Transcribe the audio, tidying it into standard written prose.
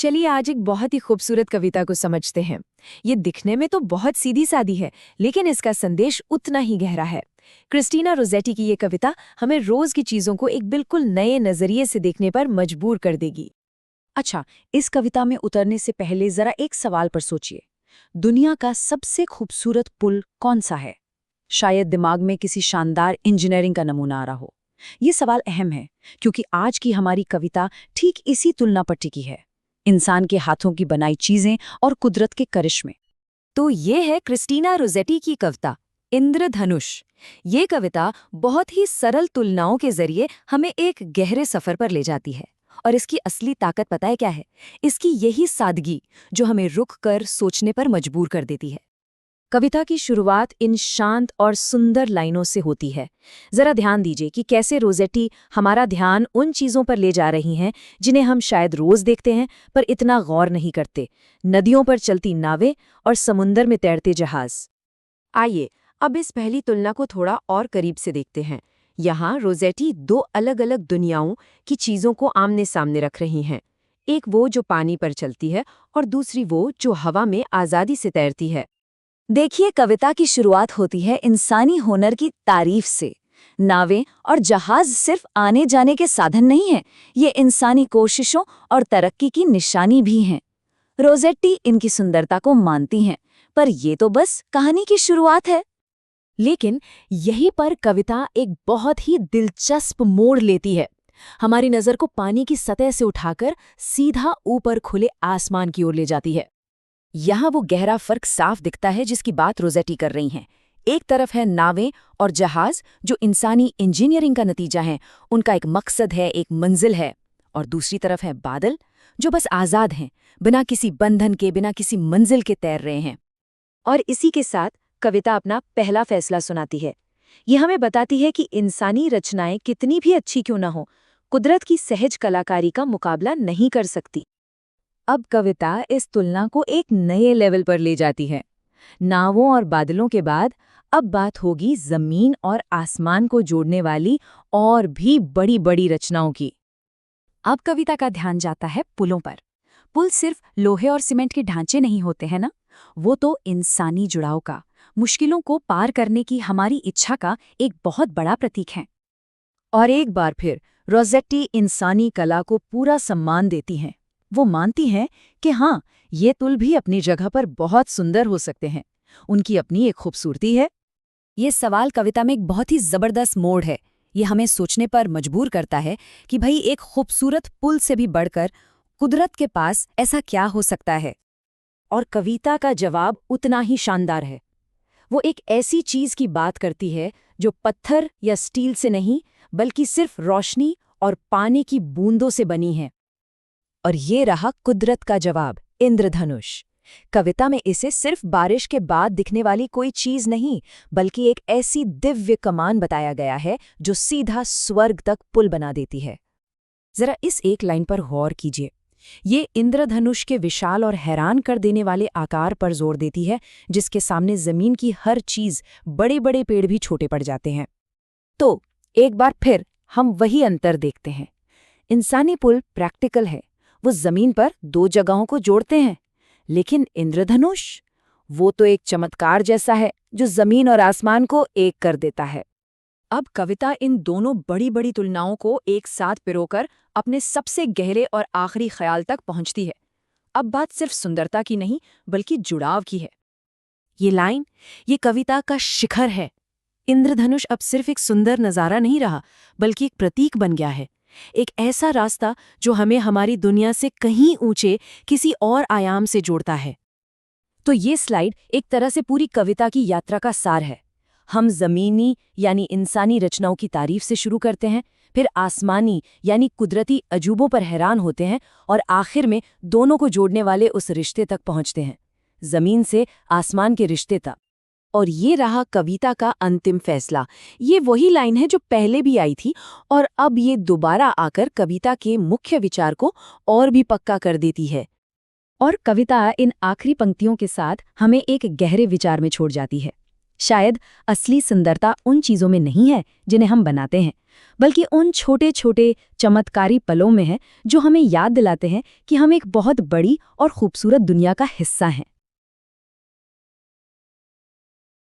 चलिए आज एक बहुत ही खूबसूरत कविता को समझते हैं। ये दिखने में तो बहुत सीधी सादी है, लेकिन इसका संदेश उतना ही गहरा है। क्रिस्टीना रोज़ेटी की ये कविता हमें रोज की चीजों को एक बिल्कुल नए नजरिए से देखने पर मजबूर कर देगी। अच्छा, इस कविता में उतरने से पहले जरा एक सवाल पर सोचिए। दुनिया का सबसे खूबसूरत पुल कौन सा है? शायद दिमाग में किसी शानदार इंजीनियरिंग का नमूना आ रहा हो। ये सवाल अहम है क्योंकि आज की हमारी कविता ठीक इसी तुलना पर टिकी है। इंसान के हाथों की बनाई चीजें और कुदरत के करिश्मे। तो ये है क्रिस्टीना रोज़ेटी की कविता इंद्रधनुष। ये कविता बहुत ही सरल तुलनाओं के जरिए हमें एक गहरे सफर पर ले जाती है। और इसकी असली ताकत पता है क्या है? इसकी यही सादगी जो हमें रुक कर सोचने पर मजबूर कर देती है। कविता की शुरुआत इन शांत और सुंदर लाइनों से होती है। जरा ध्यान दीजिए कि कैसे रोज़ेटी हमारा ध्यान उन चीज़ों पर ले जा रही हैं जिन्हें हम शायद रोज़ देखते हैं पर इतना गौर नहीं करते। नदियों पर चलती नावें और समुंदर में तैरते जहाज। आइए अब इस पहली तुलना को थोड़ा और करीब से देखते हैं। यहाँ रोज़ेटी दो अलग अलग दुनियाओं की चीज़ों को आमने सामने रख रही हैं। एक वो जो पानी पर चलती है और दूसरी वो जो हवा में आज़ादी से तैरती है। देखिए, कविता की शुरुआत होती है इंसानी हुनर की तारीफ से। नावें और जहाज सिर्फ आने जाने के साधन नहीं हैं, ये इंसानी कोशिशों और तरक्की की निशानी भी हैं। रोज़ेटी इनकी सुंदरता को मानती हैं, पर ये तो बस कहानी की शुरुआत है। लेकिन यहीं पर कविता एक बहुत ही दिलचस्प मोड़ लेती है। हमारी नज़र को पानी की सतह से उठाकर सीधा ऊपर खुले आसमान की ओर ले जाती है। यहाँ वो गहरा फर्क साफ दिखता है जिसकी बात रोज़ेटी कर रही हैं। एक तरफ है नावें और जहाज जो इंसानी इंजीनियरिंग का नतीजा हैं, उनका एक मकसद है, एक मंजिल है। और दूसरी तरफ है बादल जो बस आज़ाद हैं, बिना किसी बंधन के, बिना किसी मंजिल के तैर रहे हैं। और इसी के साथ कविता अपना पहला फैसला सुनाती है। ये हमें बताती है कि इंसानी रचनाएं कितनी भी अच्छी क्यों न हो, कुदरत की सहज कलाकारी का मुकाबला नहीं कर सकती। अब कविता इस तुलना को एक नए लेवल पर ले जाती है। नावों और बादलों के बाद अब बात होगी जमीन और आसमान को जोड़ने वाली और भी बड़ी बड़ी रचनाओं की। अब कविता का ध्यान जाता है पुलों पर। पुल सिर्फ लोहे और सीमेंट के ढांचे नहीं होते हैं ना, वो तो इंसानी जुड़ाव का, मुश्किलों को पार करने की हमारी इच्छा का एक बहुत बड़ा प्रतीक है। और एक बार फिर रोज़ेटी इंसानी कला को पूरा सम्मान देती हैं। वो मानती हैं कि हाँ, ये पुल भी अपनी जगह पर बहुत सुंदर हो सकते हैं, उनकी अपनी एक खूबसूरती है। ये सवाल कविता में एक बहुत ही जबरदस्त मोड़ है। ये हमें सोचने पर मजबूर करता है कि भाई एक खूबसूरत पुल से भी बढ़कर कुदरत के पास ऐसा क्या हो सकता है। और कविता का जवाब उतना ही शानदार है। वो एक ऐसी चीज की बात करती है जो पत्थर या स्टील से नहीं, बल्कि सिर्फ रोशनी और पानी की बूंदों से बनी है। और ये रहा कुदरत का जवाब, इंद्रधनुष। कविता में इसे सिर्फ बारिश के बाद दिखने वाली कोई चीज नहीं, बल्कि एक ऐसी दिव्य कमान बताया गया है जो सीधा स्वर्ग तक पुल बना देती है। जरा इस एक लाइन पर गौर कीजिए। ये इंद्रधनुष के विशाल और हैरान कर देने वाले आकार पर जोर देती है, जिसके सामने जमीन की हर चीज, बड़े बड़े पेड़ भी छोटे पड़ जाते हैं। तो एक बार फिर हम वही अंतर देखते हैं। इंसानी पुल प्रैक्टिकल है, वो जमीन पर दो जगहों को जोड़ते हैं। लेकिन इंद्रधनुष, वो तो एक चमत्कार जैसा है जो जमीन और आसमान को एक कर देता है। अब कविता इन दोनों बड़ी बड़ी तुलनाओं को एक साथ पिरोकर अपने सबसे गहरे और आखिरी ख्याल तक पहुंचती है। अब बात सिर्फ सुंदरता की नहीं, बल्कि जुड़ाव की है। ये लाइन, ये कविता का शिखर है। इंद्रधनुष अब सिर्फ एक सुंदर नज़ारा नहीं रहा, बल्कि एक प्रतीक बन गया है। एक ऐसा रास्ता जो हमें हमारी दुनिया से कहीं ऊंचे किसी और आयाम से जोड़ता है। तो ये स्लाइड एक तरह से पूरी कविता की यात्रा का सार है। हम ज़मीनी यानी इंसानी रचनाओं की तारीफ से शुरू करते हैं, फिर आसमानी यानी कुदरती अजूबों पर हैरान होते हैं, और आखिर में दोनों को जोड़ने वाले उस रिश्ते तक पहुंचते हैं, ज़मीन से आसमान के रिश्ते तक। और ये रहा कविता का अंतिम फैसला। ये वही लाइन है जो पहले भी आई थी, और अब ये दोबारा आकर कविता के मुख्य विचार को और भी पक्का कर देती है। और कविता इन आखिरी पंक्तियों के साथ हमें एक गहरे विचार में छोड़ जाती है। शायद असली सुंदरता उन चीज़ों में नहीं है जिन्हें हम बनाते हैं, बल्कि उन छोटे छोटे चमत्कारी पलों में है जो हमें याद दिलाते हैं कि हम एक बहुत बड़ी और खूबसूरत दुनिया का हिस्सा हैं।